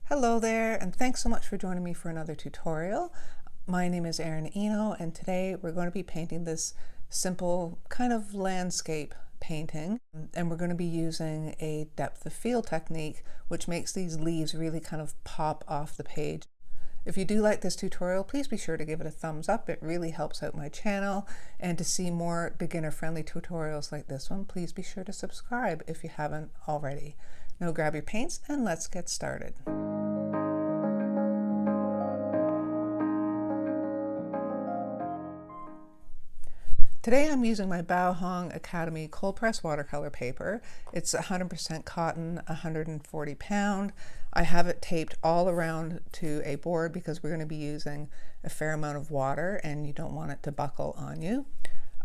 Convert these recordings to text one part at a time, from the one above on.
Hello there, and thanks so much for joining me for another tutorial. My name is Erin Eno, and today we're going to be painting this simple kind of landscape painting, and we're going to be using a depth of field technique which makes these leaves really kind of pop off the page. If you do like this tutorial, please be sure to give it a thumbs up. It really helps out my channel, and to see more beginner-friendly tutorials like this one, please be sure to subscribe if you haven't already. Now grab your paints and let's get started. Today I'm using my Baohong Academy cold press watercolor paper. It's 100% cotton, 140 pound. I have it taped all around to a board because we're going to be using a fair amount of water and you don't want it to buckle on you.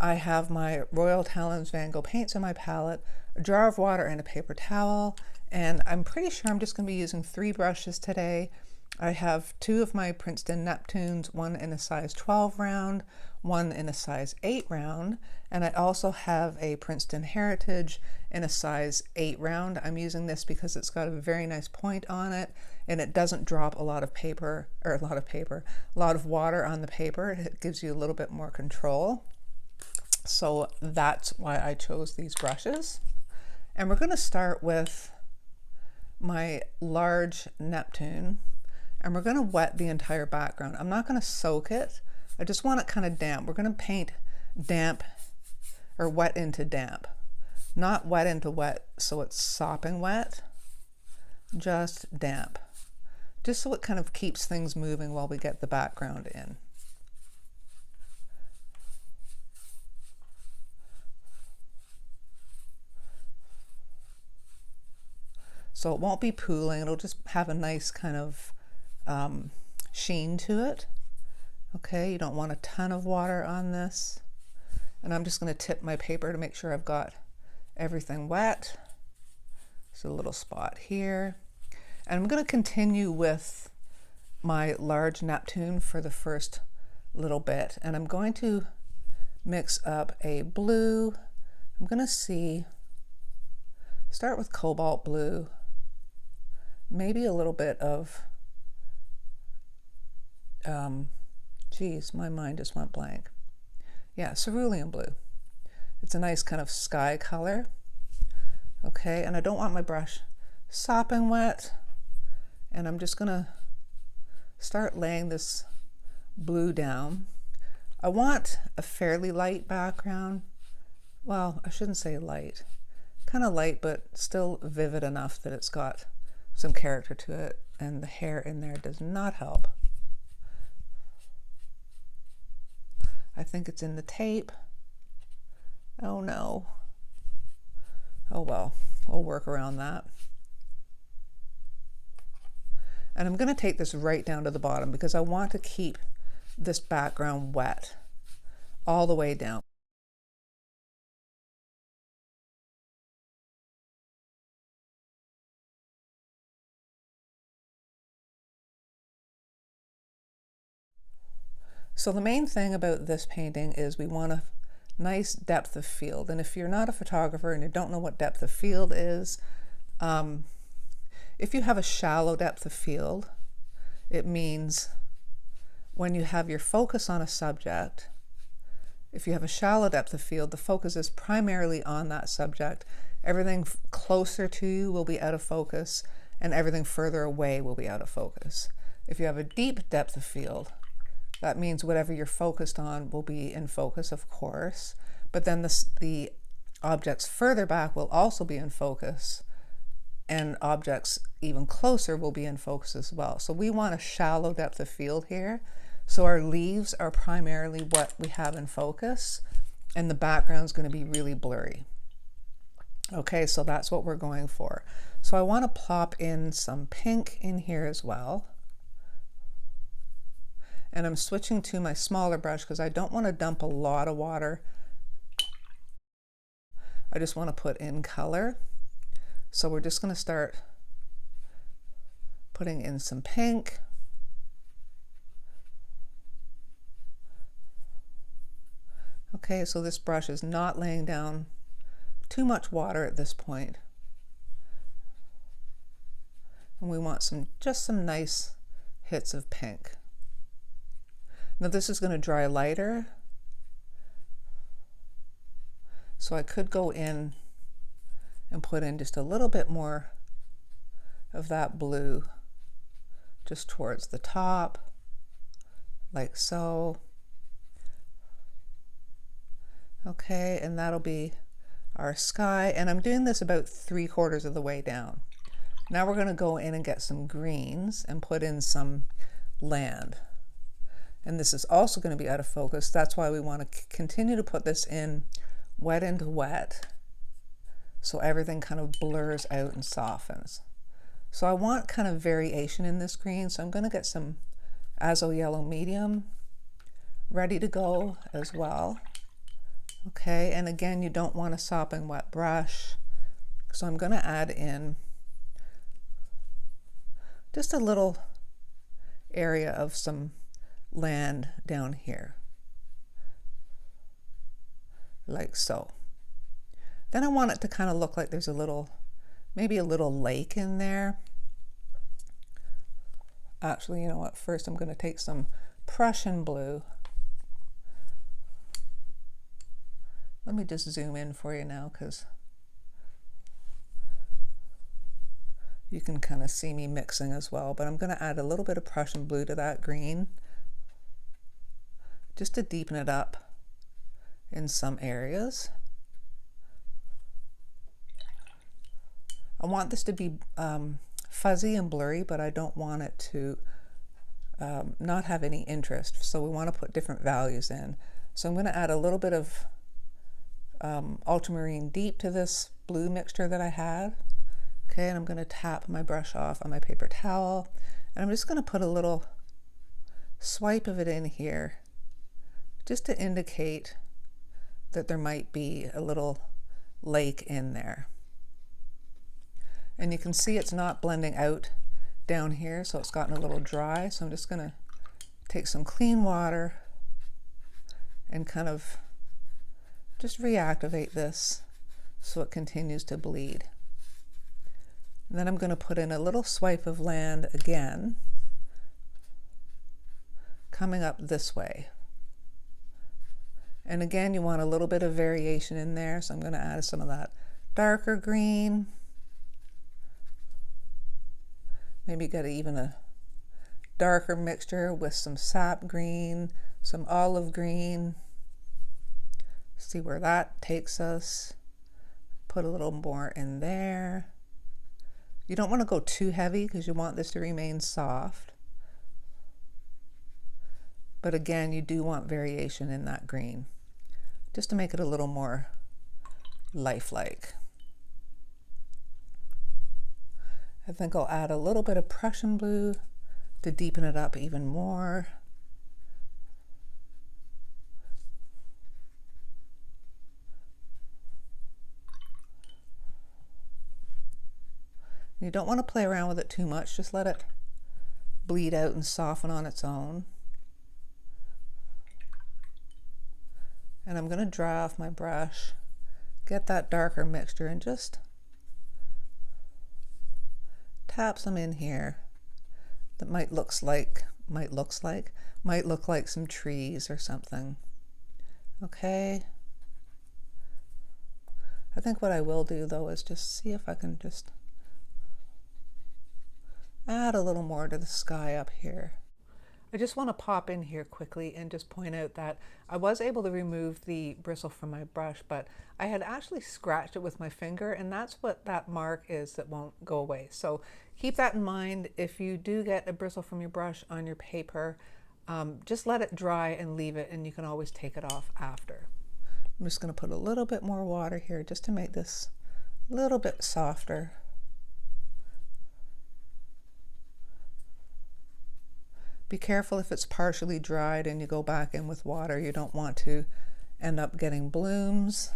I have my Royal Talens Van Gogh paints in my palette, a jar of water and a paper towel, and I'm pretty sure I'm just going to be using 3 brushes today. I have 2 of my Princeton Neptunes, one in a size 12 round, one in a size 8 round, and I also have a Princeton Heritage in a size 8 round. I'm using this because it's got a very nice point on it and it doesn't drop a lot of water on the paper. It gives you a little bit more control. So that's why I chose these brushes. And we're going to start with my large Neptune, and we're going to wet the entire background. I'm not going to soak it. I just want it kind of damp. We're going to paint damp or wet into damp, not wet into wet so it's sopping wet, just damp, just so it kind of keeps things moving while we get the background in. So it won't be pooling, it'll just have a nice kind of sheen to it. Okay, you don't want a ton of water on this. And I'm just going to tip my paper to make sure I've got everything wet. So a little spot here. And I'm going to continue with my large Neptune for the first little bit. And I'm going to mix up a blue. I'm going to start with cobalt blue. Maybe a little bit of, geez, my mind just went blank. Yeah, cerulean blue. It's a nice kind of sky color. Okay, and I don't want my brush sopping wet. And I'm just gonna start laying this blue down. I want a fairly light background. Well, I shouldn't say light. Kind of light, but still vivid enough that it's got some character to it, and the hair in there does not help. I think it's in the tape. Oh no. Oh well, we'll work around that. And I'm going to take this right down to the bottom because I want to keep this background wet all the way down. So the main thing about this painting is we want a nice depth of field. And if you're not a photographer and you don't know what depth of field is, if you have a shallow depth of field, it means when you have your focus on a subject, if you have a shallow depth of field, the focus is primarily on that subject. Everything closer to you will be out of focus, and everything further away will be out of focus. If you have a deep depth of field, that means whatever you're focused on will be in focus, of course, but then the objects further back will also be in focus, and objects even closer will be in focus as well. So we want a shallow depth of field here. So our leaves are primarily what we have in focus, and the background is going to be really blurry. Okay, so that's what we're going for. So I want to plop in some pink in here as well. And I'm switching to my smaller brush because I don't want to dump a lot of water. I just want to put in color. So we're just going to start putting in some pink. Okay, so this brush is not laying down too much water at this point. And we want just some nice hits of pink. Now this is going to dry lighter, so I could go in and put in just a little bit more of that blue just towards the top, like so. Okay, and that'll be our sky, and I'm doing this about 3/4 of the way down. Now we're going to go in and get some greens and put in some land. And this is also going to be out of focus. That's why we want to continue to put this in wet into wet, so everything kind of blurs out and softens. So I want kind of variation in this green, so I'm going to get some Azo Yellow Medium ready to go as well. Okay, and again, you don't want a sopping wet brush, so I'm going to add in just a little area of some land down here, like so. Then I want it to kind of look like there's a little, maybe a little lake in there. Actually, you know what, first I'm going to take some Prussian blue. Let me just zoom in for you now, because you can kind of see me mixing as well, but I'm going to add a little bit of Prussian blue to that green, just to deepen it up in some areas. I want this to be fuzzy and blurry, but I don't want it to not have any interest. So we want to put different values in. So I'm going to add a little bit of ultramarine deep to this blue mixture that I had. Okay, and I'm going to tap my brush off on my paper towel, and I'm just going to put a little swipe of it in here, just to indicate that there might be a little lake in there. And you can see it's not blending out down here, so it's gotten a little dry. So I'm just going to take some clean water and kind of just reactivate this so it continues to bleed. And then I'm going to put in a little swipe of land again, coming up this way. And again, you want a little bit of variation in there, so I'm going to add some of that darker green. Maybe get even a darker mixture with some sap green, some olive green. See where that takes us. Put a little more in there. You don't want to go too heavy because you want this to remain soft. But again, you do want variation in that green, just to make it a little more lifelike. I think I'll add a little bit of Prussian blue to deepen it up even more. You don't want to play around with it too much, just let it bleed out and soften on its own. And I'm going to dry off my brush, get that darker mixture, and just tap some in here that might look like some trees or something. Okay. I think what I will do though is just see if I can just add a little more to the sky up here. I just want to pop in here quickly and just point out that I was able to remove the bristle from my brush, but I had actually scratched it with my finger, and that's what that mark is that won't go away. So keep that in mind. If you do get a bristle from your brush on your paper, just let it dry and leave it, and you can always take it off after. I'm just going to put a little bit more water here just to make this a little bit softer. Be careful if it's partially dried and you go back in with water. You don't want to end up getting blooms.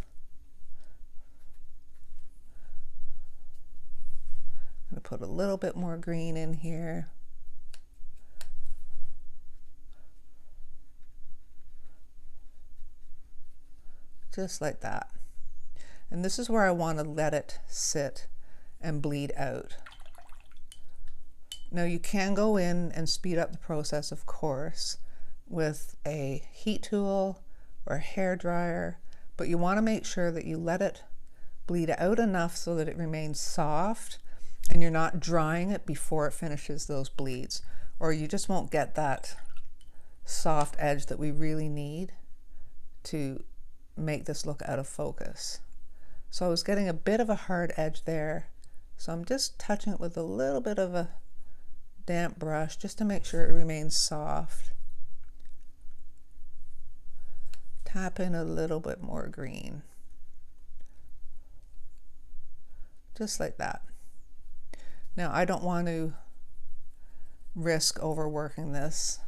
I'm going to put a little bit more green in here. Just like that. And this is where I want to let it sit and bleed out. Now you can go in and speed up the process, of course, with a heat tool or a hair dryer, but you want to make sure that you let it bleed out enough so that it remains soft and you're not drying it before it finishes those bleeds, or you just won't get that soft edge that we really need to make this look out of focus. So I was getting a bit of a hard edge there, so I'm just touching it with a little bit of a damp brush just to make sure it remains soft. Tap in a little bit more green, just like that. Now I don't want to risk overworking this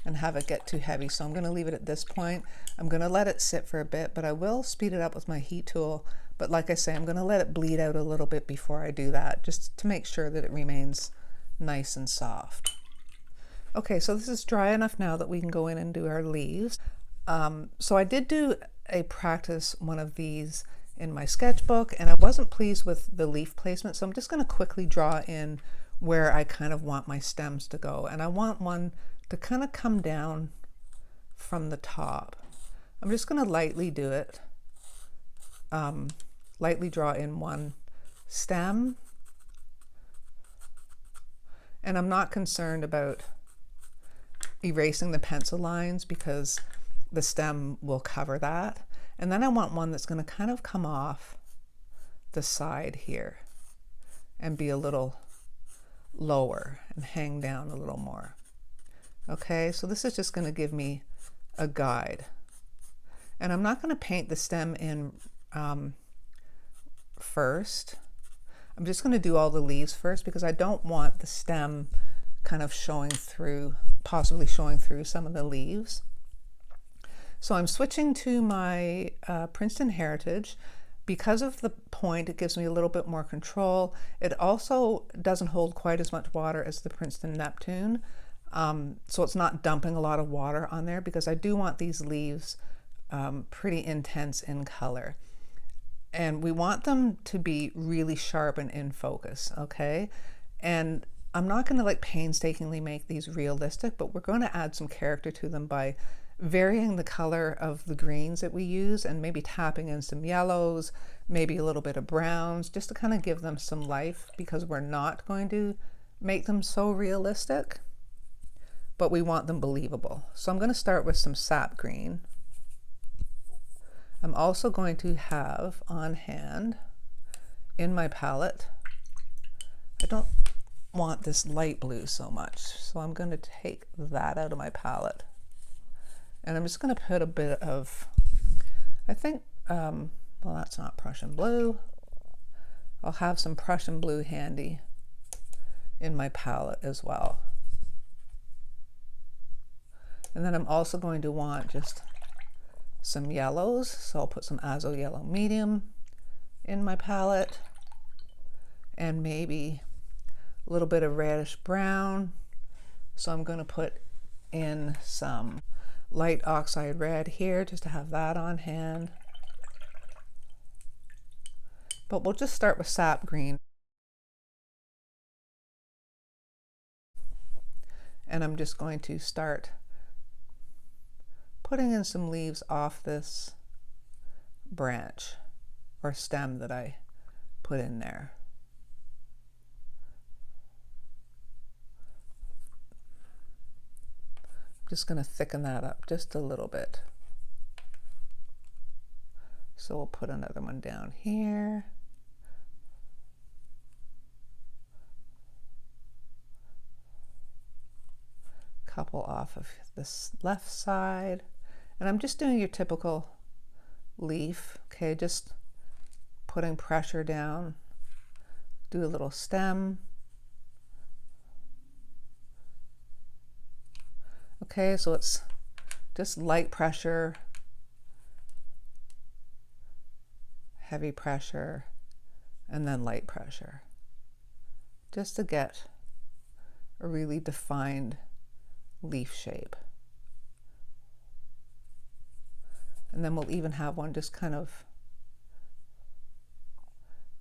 and have it get too heavy, so I'm going to leave it at this point. I'm going to let it sit for a bit, but I will speed it up with my heat tool. But like I say, I'm going to let it bleed out a little bit before I do that, just to make sure that it remains nice and soft. Okay, so this is dry enough now that we can go in and do our leaves. So I did do a practice one of these in my sketchbook, and I wasn't pleased with the leaf placement, so I'm just going to quickly draw in where I kind of want my stems to go, and I want one to kind of come down from the top. I'm just going to lightly do it, lightly draw in one stem, and I'm not concerned about erasing the pencil lines because the stem will cover that. And then I want one that's going to kind of come off the side here and be a little lower and hang down a little more. Okay, so this is just going to give me a guide. And I'm not going to paint the stem in first. I'm just going to do all the leaves first because I don't want the stem kind of showing through, possibly showing through some of the leaves. So I'm switching to my Princeton Heritage. Because of the point, it gives me a little bit more control. It also doesn't hold quite as much water as the Princeton Neptune. So it's not dumping a lot of water on there because I do want these leaves pretty intense in color. And we want them to be really sharp and in focus, okay? And I'm not gonna like painstakingly make these realistic, but we're gonna add some character to them by varying the color of the greens that we use and maybe tapping in some yellows, maybe a little bit of browns, just to kind of give them some life because we're not going to make them so realistic, but we want them believable. So I'm going to start with some sap green. I'm also going to have on hand in my palette, I don't want this light blue so much, so I'm going to take that out of my palette. And I'm just going to put a bit of, I think, well, that's not Prussian blue. I'll have some Prussian blue handy in my palette as well. And then I'm also going to want just some yellows. So I'll put some Azo Yellow Medium in my palette and maybe a little bit of reddish brown. So I'm going to put in some light oxide red here just to have that on hand. But we'll just start with sap green. And I'm just going to start putting in some leaves off this branch or stem that I put in there. Just going to thicken that up just a little bit. So we'll put another one down here. Couple off of this left side. And I'm just doing your typical leaf, okay? Just putting pressure down. Do a little stem. Okay, so it's just light pressure, heavy pressure, and then light pressure, just to get a really defined leaf shape. And then we'll even have one just kind of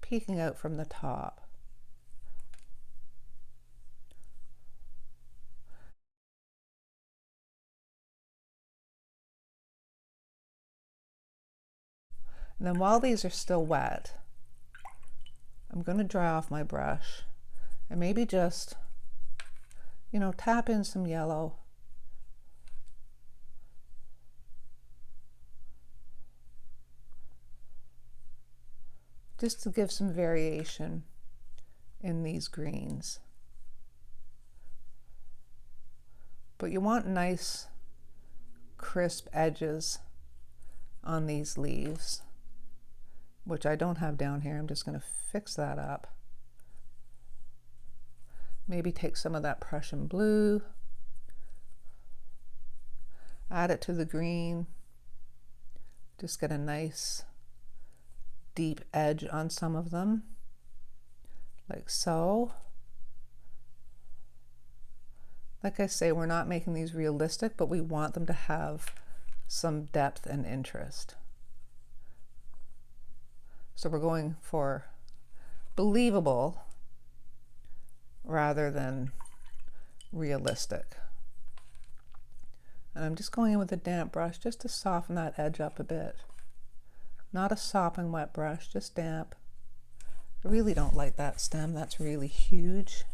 peeking out from the top. And then while these are still wet, I'm going to dry off my brush and maybe just, you know, tap in some yellow. Just to give some variation in these greens. But you want nice, crisp edges on these leaves, which I don't have down here. I'm just going to fix that up. Maybe take some of that Prussian blue, add it to the green, just get a nice deep edge on some of them, like so. Like I say, we're not making these realistic, but we want them to have some depth and interest. So we're going for believable rather than realistic. And I'm just going in with a damp brush just to soften that edge up a bit. Not a sopping wet brush, just damp. I really don't like that stem, that's really huge.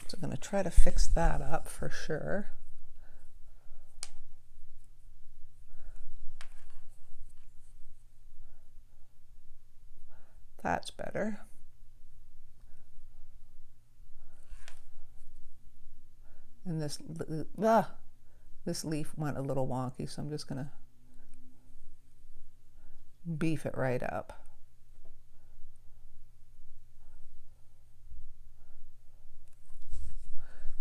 So I'm going to try to fix that up for sure. That's better. And this leaf went a little wonky, so I'm just going to beef it right up.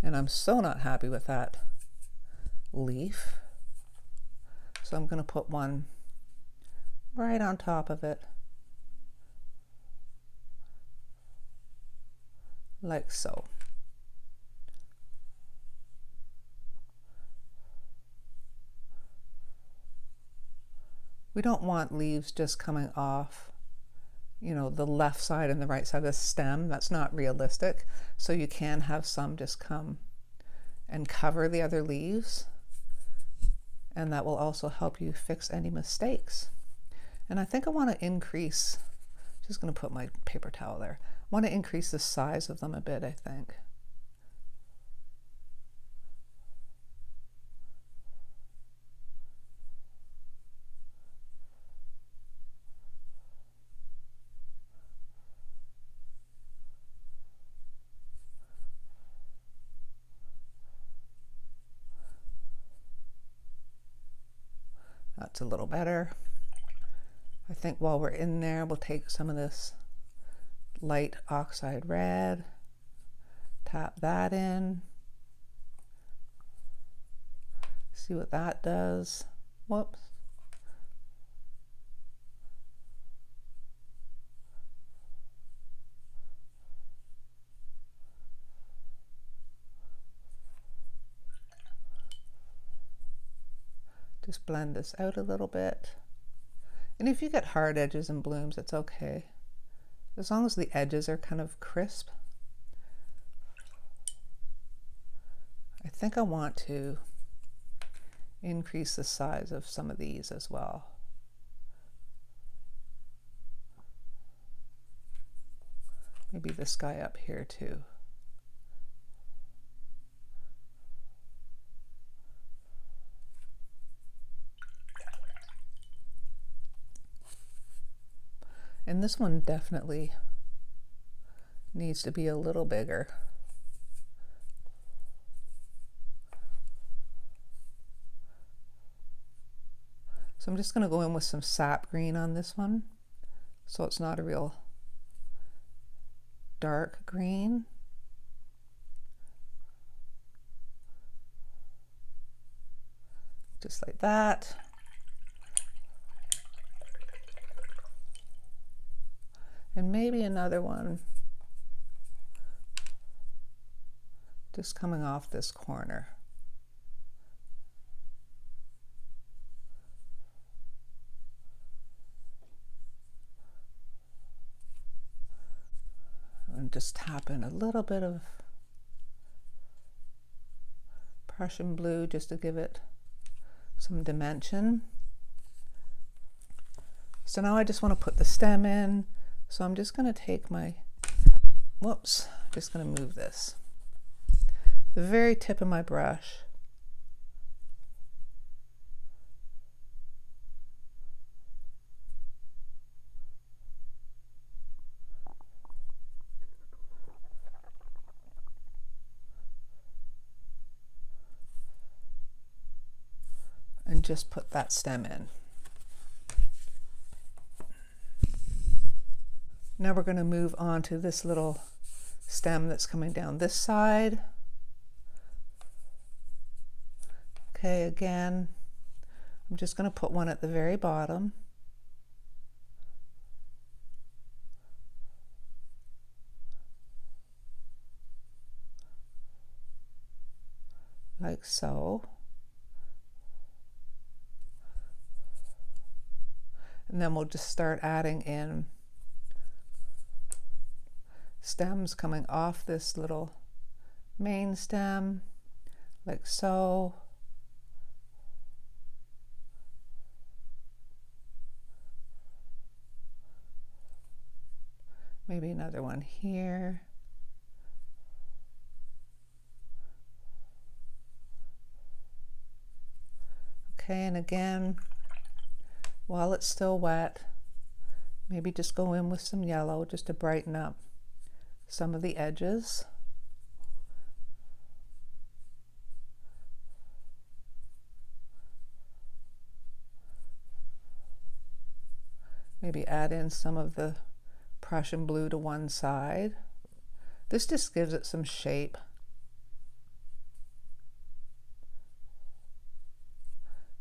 And I'm so not happy with that leaf. So I'm going to put one right on top of it, like so. We don't want leaves just coming off, you know, the left side and the right side of the stem. That's not realistic. So you can have some just come and cover the other leaves. And that will also help you fix any mistakes. And I think I want to increase, just going to put my paper towel there. I want to increase the size of them a bit, I think. That's a little better. I think while we're in there, we'll take some of this light oxide red, tap that in, see what that does. Whoops. Just blend this out a little bit. And if you get hard edges and blooms, it's okay. As long as the edges are kind of crisp. I think I want to increase the size of some of these as well. Maybe this guy up here too. And this one definitely needs to be a little bigger. So I'm just going to go in with some sap green on this one, so it's not a real dark green. Just like that. And maybe another one just coming off this corner. And just tap in a little bit of Prussian blue just to give it some dimension. So now I just want to put the stem in. So I'm just going to take my, whoops, just going to move this. The very tip of my brush. And just put that stem in. Now we're going to move on to this little stem that's coming down this side. Okay, again, I'm just going to put one at the very bottom. Like so. And then we'll just start adding in stems coming off this little main stem, like so. Maybe another one here. Okay, and again, while it's still wet, maybe just go in with some yellow just to brighten up some of the edges. Maybe add in some of the Prussian blue to one side. This just gives it some shape.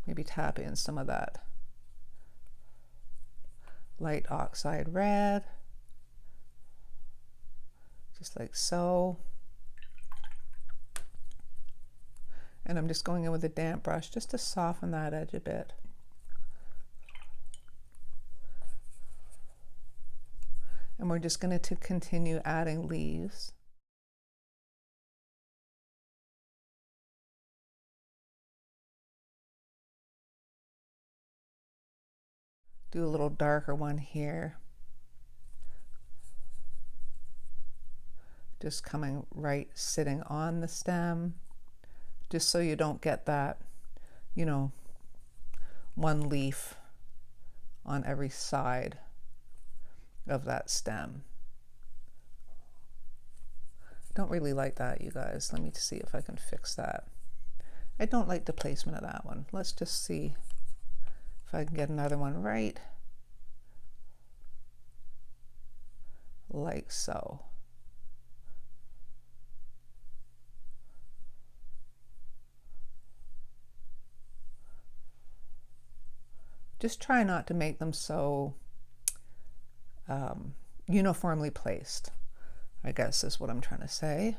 Maybe tap in some of that light oxide red, just like so. And I'm just going in with a damp brush just to soften that edge a bit. And we're just going to continue adding leaves. Do a little darker one here. Just coming right, sitting on the stem, just so you don't get that, you know, one leaf on every side of that stem. Don't really like that, you guys. Let me see if I can fix that. I don't like the placement of that one. Let's just see if I can get another one right, like so. Just try not to make them so uniformly placed, I guess is what I'm trying to say.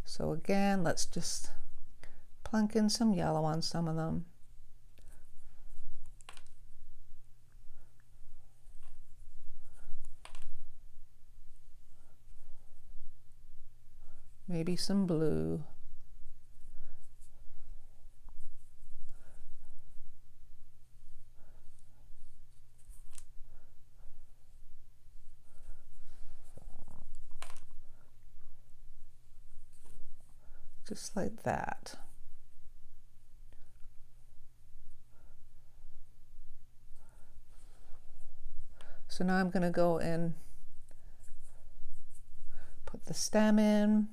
So again, let's just plunk in some yellow on some of them. Maybe some blue. Just like that. So now I'm going to go and put the stem in.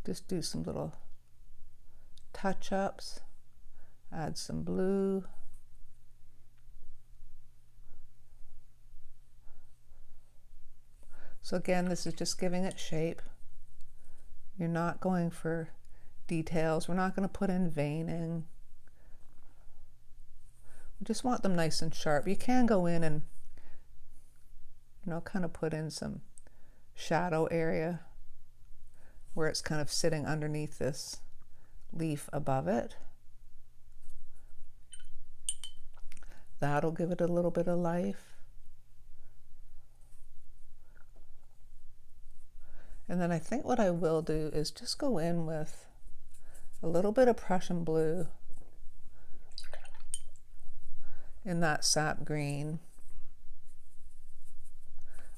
Just do some little touch-ups, add some blue. So again, this is just giving it shape. You're not going for details. We're not going to put in veining. We just want them nice and sharp. You can go in and, you know, kind of put in some shadow area where it's kind of sitting underneath this leaf above it. That'll give it a little bit of life. And then I think what I will do is just go in with a little bit of Prussian blue in that sap green.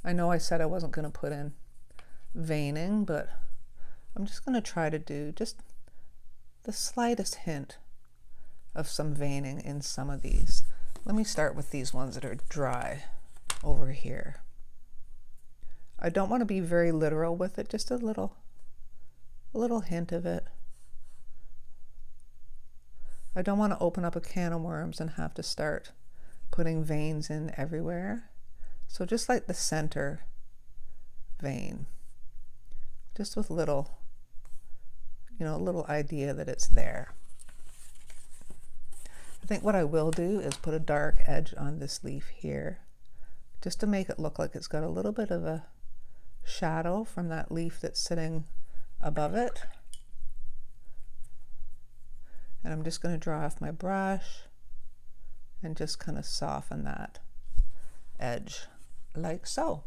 I know I said I wasn't going to put in veining, but I'm just going to try to do just the slightest hint of some veining in some of these. Let me start with these ones that are dry over here. I don't want to be very literal with it, just a little hint of it. I don't want to open up a can of worms and have to start putting veins in everywhere. So just like the center vein, just with little, a little idea that it's there. I think what I will do is put a dark edge on this leaf here, just to make it look like it's got a little bit of a shadow from that leaf that's sitting above it. And I'm just going to draw off my brush and just kind of soften that edge like so.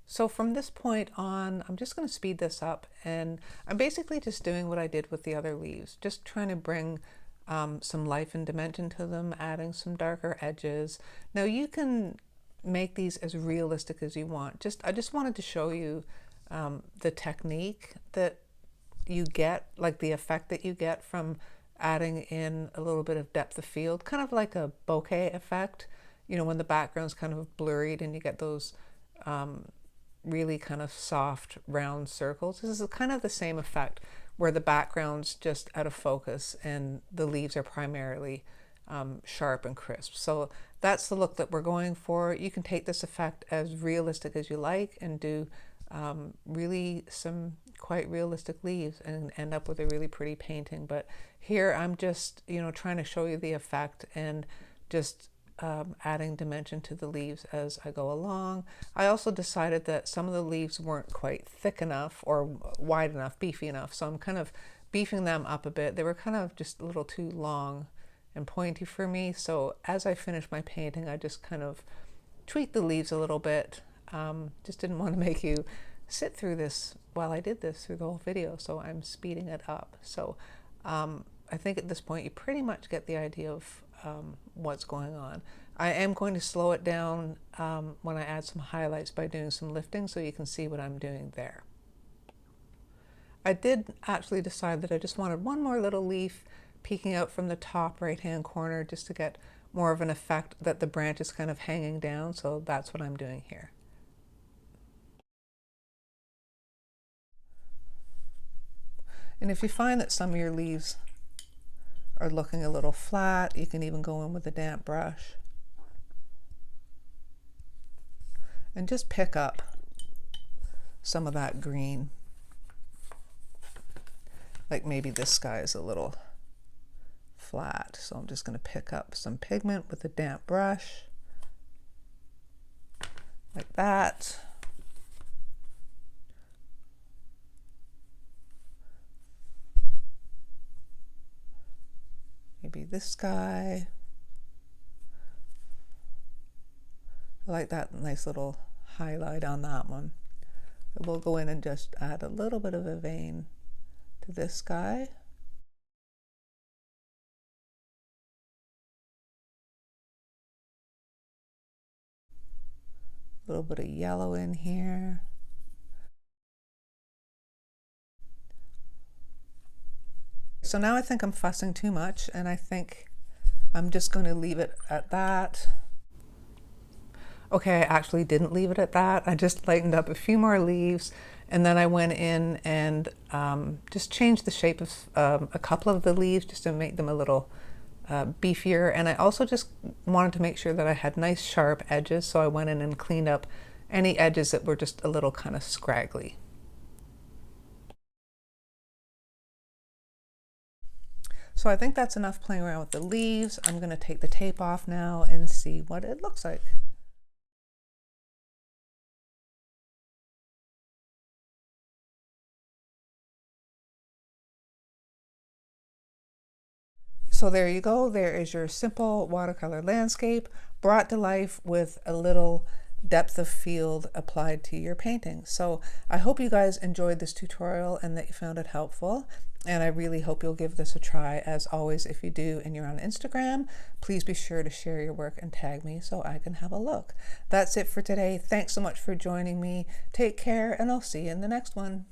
So from this point on, I'm just going to speed this up, and I'm basically just doing what I did with the other leaves, just trying to bring some life and dimension to them, adding some darker edges. Now you can make these as realistic as you want. I just wanted to show you the technique that you get, like the effect that you get from adding in a little bit of depth of field, kind of like a bokeh effect, when the background's kind of blurred and you get those really kind of soft round circles. This is kind of the same effect where the background's just out of focus and the leaves are primarily sharp and crisp. So that's the look that we're going for. You can take this effect as realistic as you like and do really some quite realistic leaves and end up with a really pretty painting. But here I'm just trying to show you the effect and just adding dimension to the leaves as I go along. I also decided that some of the leaves weren't quite thick enough or wide enough, beefy enough, so I'm kind of beefing them up a bit. They were kind of just a little too long and pointy for me, so as I finished my painting I just kind of tweaked the leaves a little bit. Just didn't want to make you sit through this while I did this through the whole video, so I'm speeding it up. So I think at this point you pretty much get the idea of what's going on. I am going to slow it down when I add some highlights by doing some lifting so you can see what I'm doing there. I did actually decide that I just wanted one more little leaf peeking out from the top right hand corner just to get more of an effect that the branch is kind of hanging down, so that's what I'm doing here. And if you find that some of your leaves are looking a little flat, you can even go in with a damp brush and just pick up some of that green. Like maybe this guy is a little flat, so I'm just going to pick up some pigment with a damp brush like that. Maybe this guy. I like that nice little highlight on that one. We'll go in and just add a little bit of a vein to this guy. A little bit of yellow in here. So now I think I'm fussing too much, and I think I'm just going to leave it at that. Okay, I actually didn't leave it at that. I just lightened up a few more leaves, and then I went in and just changed the shape of a couple of the leaves just to make them a little beefier. And I also just wanted to make sure that I had nice sharp edges, so I went in and cleaned up any edges that were just a little kind of scraggly. So I think that's enough playing around with the leaves. I'm going to take the tape off now and see what it looks like. So there you go. There is your simple watercolor landscape brought to life with a little depth of field applied to your painting. So I hope you guys enjoyed this tutorial and that you found it helpful. And I really hope you'll give this a try. As always, if you do and you're on Instagram, please be sure to share your work and tag me so I can have a look. That's it for today. Thanks so much for joining me. Take care, and I'll see you in the next one.